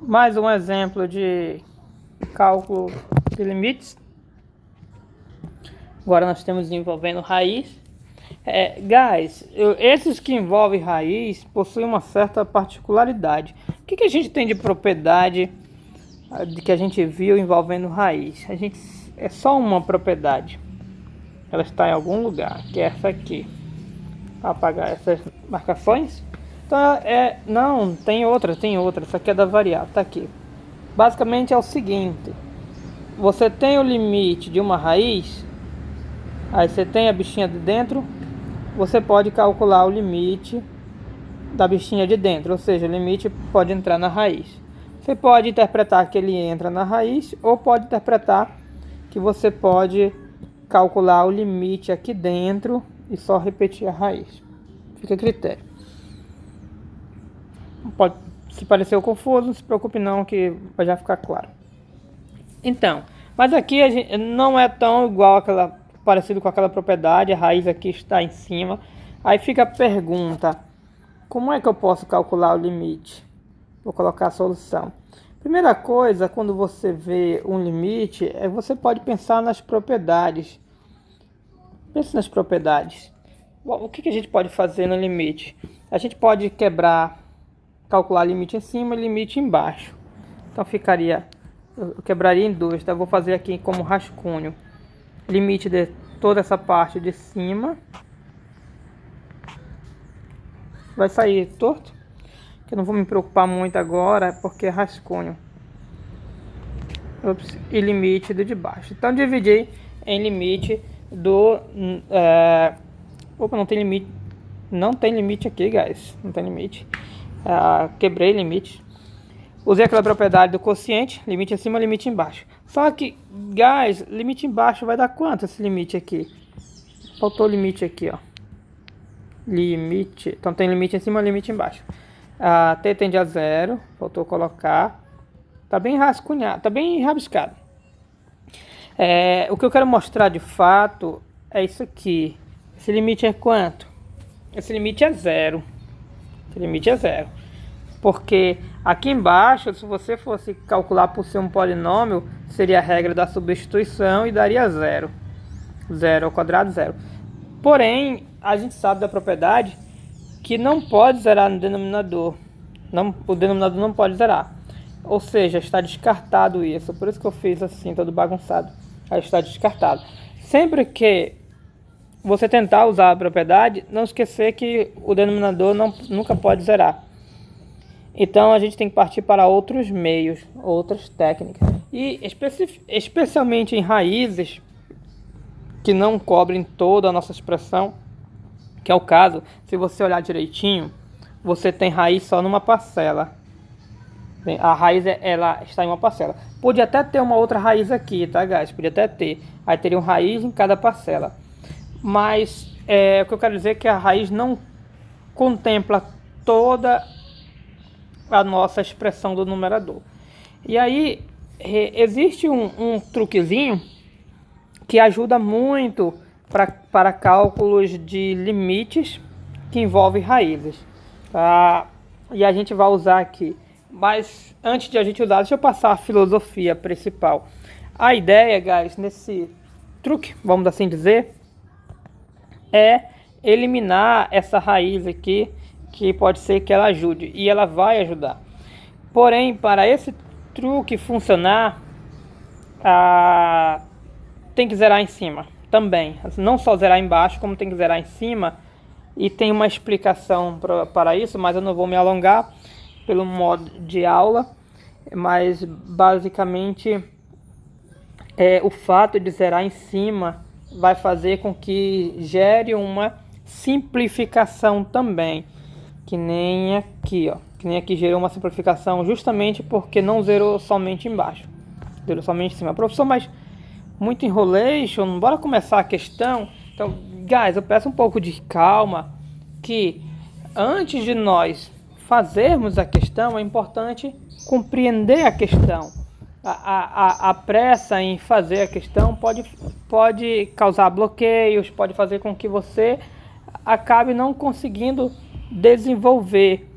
Mais um exemplo de cálculo de limites. Agora nós temos envolvendo raiz. Esses que envolvem raiz possuem uma certa particularidade. O que a gente tem de propriedade de que a gente viu envolvendo raiz? É só uma propriedade. Ela está em algum lugar, que é essa aqui. Para apagar essas marcações. Então não, tem outra. Essa aqui é da variável, tá aqui. Basicamente é o seguinte: você tem o limite de uma raiz, aí você tem a bichinha de dentro, você pode calcular o limite da bichinha de dentro, ou seja, o limite pode entrar na raiz. Você pode interpretar que ele entra na raiz, ou pode interpretar que você pode calcular o limite aqui dentro e só repetir a raiz. Fica a critério. Pode, se pareceu confuso, não se preocupe não, que vai já ficar claro. Então, mas aqui a gente não é tão igual parecido com aquela propriedade, a raiz aqui está em cima. Aí fica a pergunta: como é que eu posso calcular o limite? Vou colocar a solução. Primeira coisa, quando você vê um limite, você pode pensar nas propriedades. Pense nas propriedades. O que a gente pode fazer no limite? A gente pode calcular limite em cima e limite embaixo. Então eu quebraria em dois, tá? Vou fazer aqui como rascunho. Limite de toda essa parte de cima. Vai sair torto, que eu não vou me preocupar muito agora, porque é rascunho. E limite do de baixo. Então dividir em limite do... não tem limite. Não tem limite aqui, guys. Não tem limite. Quebrei limite. Usei aquela propriedade do quociente, limite em cima, limite embaixo. Só que, guys, limite embaixo vai dar quanto esse limite aqui? Faltou o limite aqui, ó. Limite. Então tem limite em cima, limite embaixo. T tende a zero. Faltou colocar. Tá bem rascunhado, tá bem rabiscado. O que eu quero mostrar de fato é isso aqui. Esse limite é quanto? Esse limite é zero. Esse limite é zero. Porque aqui embaixo, se você fosse calcular por ser um polinômio, seria a regra da substituição e daria zero. Zero ao quadrado, zero. Porém, a gente sabe da propriedade que não pode zerar no denominador. O denominador não pode zerar. Ou seja, está descartado isso. Por isso que eu fiz assim, todo bagunçado. Aí está descartado. Sempre que você tentar usar a propriedade, não esquecer que o denominador nunca pode zerar. Então a gente tem que partir para outros meios, outras técnicas. E especialmente em raízes que não cobrem toda a nossa expressão, que é o caso, se você olhar direitinho, você tem raiz só numa parcela. A raiz ela está em uma parcela. Pode até ter uma outra raiz aqui, tá, guys? Podia até ter. Aí teria uma raiz em cada parcela. Mas o que eu quero dizer é que a raiz não contempla toda a nossa expressão do numerador. E aí existe um truquezinho que ajuda muito para cálculos de limites que envolvem raízes. Tá? E a gente vai usar aqui. Mas antes de a gente usar, deixa eu passar a filosofia principal. A ideia, guys, nesse truque, vamos assim dizer, é eliminar essa raiz aqui, que pode ser que ela ajude, e ela vai ajudar. Porém, para esse truque funcionar, tem que zerar em cima também. Não só zerar embaixo, como tem que zerar em cima. E tem uma explicação para isso, mas eu não vou me alongar pelo modo de aula. Mas basicamente o fato de zerar em cima vai fazer com que gere uma simplificação também. Que nem aqui, ó. Que nem aqui gerou uma simplificação justamente porque não zerou somente embaixo. Zerou somente em cima. Professor, mas muito enrolation, bora começar a questão. Então, guys, eu peço um pouco de calma, que antes de nós fazermos a questão, é importante compreender a questão. A pressa em fazer a questão pode causar bloqueios, pode fazer com que você acabe não conseguindo desenvolver.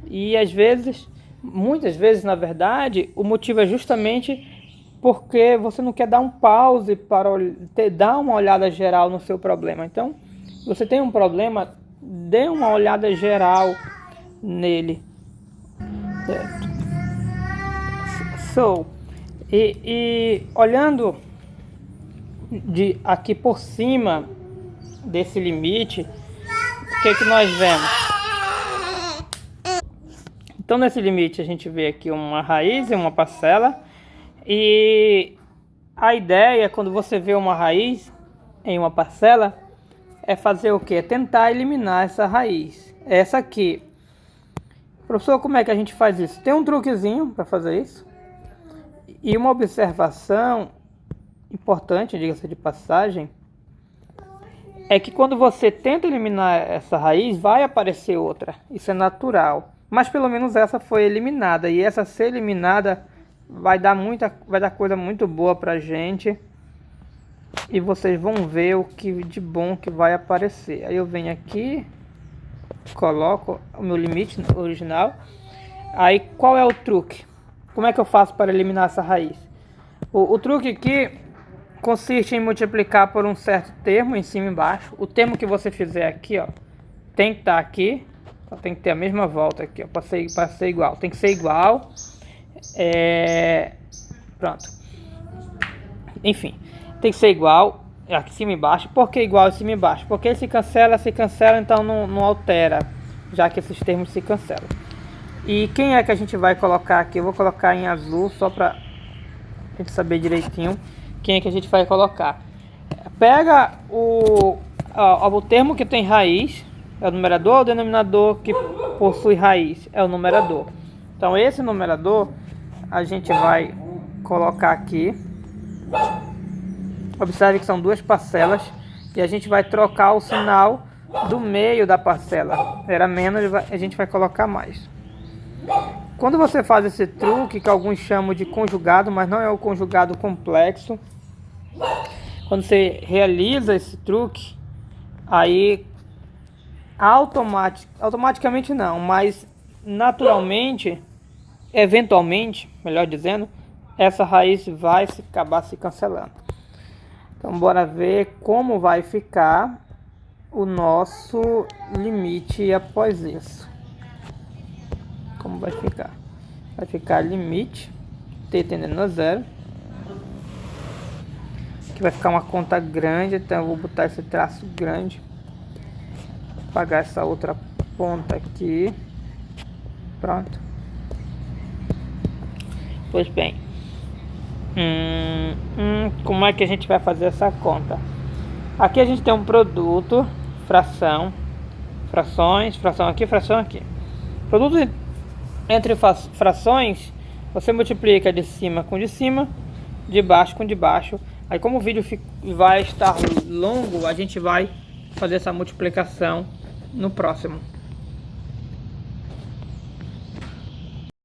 E às vezes Muitas vezes, na verdade, o motivo é justamente porque você não quer dar um pause para dar uma olhada geral no seu problema. Então, se você tem um problema, dê uma olhada geral nele. Certo? E olhando de aqui por cima desse limite, o que nós vemos? Então, nesse limite a gente vê aqui uma raiz e uma parcela, e a ideia, quando você vê uma raiz em uma parcela, é fazer o que? Tentar eliminar essa raiz, essa aqui. Professor, como é que a gente faz isso? Tem um truquezinho para fazer isso, e uma observação importante, diga-se de passagem, é que quando você tenta eliminar essa raiz, vai aparecer outra. Isso é natural. Mas pelo menos essa foi eliminada. E essa ser eliminada vai dar coisa muito boa pra gente. E vocês vão ver o que de bom que vai aparecer. Aí eu venho aqui, coloco o meu limite original. Aí qual é o truque? Como é que eu faço para eliminar essa raiz? O truque aqui consiste em multiplicar por um certo termo em cima e embaixo. O termo que você fizer aqui, ó, tem que estar aqui. Só tem que ter a mesma volta aqui, ó, para ser igual. Tem que ser igual. Pronto. Enfim, tem que ser igual aqui em cima e embaixo. Por que igual em cima e embaixo? Porque ele se cancela, então não altera, já que esses termos se cancelam. E quem é que a gente vai colocar aqui? Eu vou colocar em azul só para a gente saber direitinho quem é que a gente vai colocar. Pega o termo que tem raiz, é o numerador. O denominador que possui raiz é o numerador. Então esse numerador a gente vai colocar aqui. Observe que são duas parcelas e a gente vai trocar o sinal do meio da parcela. Era menos, a gente vai colocar mais. Quando você faz esse truque, que alguns chamam de conjugado, mas não é o conjugado complexo, quando você realiza esse truque, aí automaticamente não, mas naturalmente, eventualmente, melhor dizendo, essa raiz vai acabar se cancelando. Então bora ver como vai ficar o nosso limite após isso. Como vai ficar? Vai ficar limite t tendendo a zero. Aqui vai ficar uma conta grande, então eu vou botar esse traço grande. Apagar essa outra ponta aqui. Pronto. Pois bem. Como é que a gente vai fazer essa conta? Aqui a gente tem um produto, fração, frações, fração aqui, fração aqui. Produto entre frações, você multiplica de cima com de cima, de baixo com de baixo. Aí como o vídeo vai estar longo, a gente vai fazer essa multiplicação no próximo.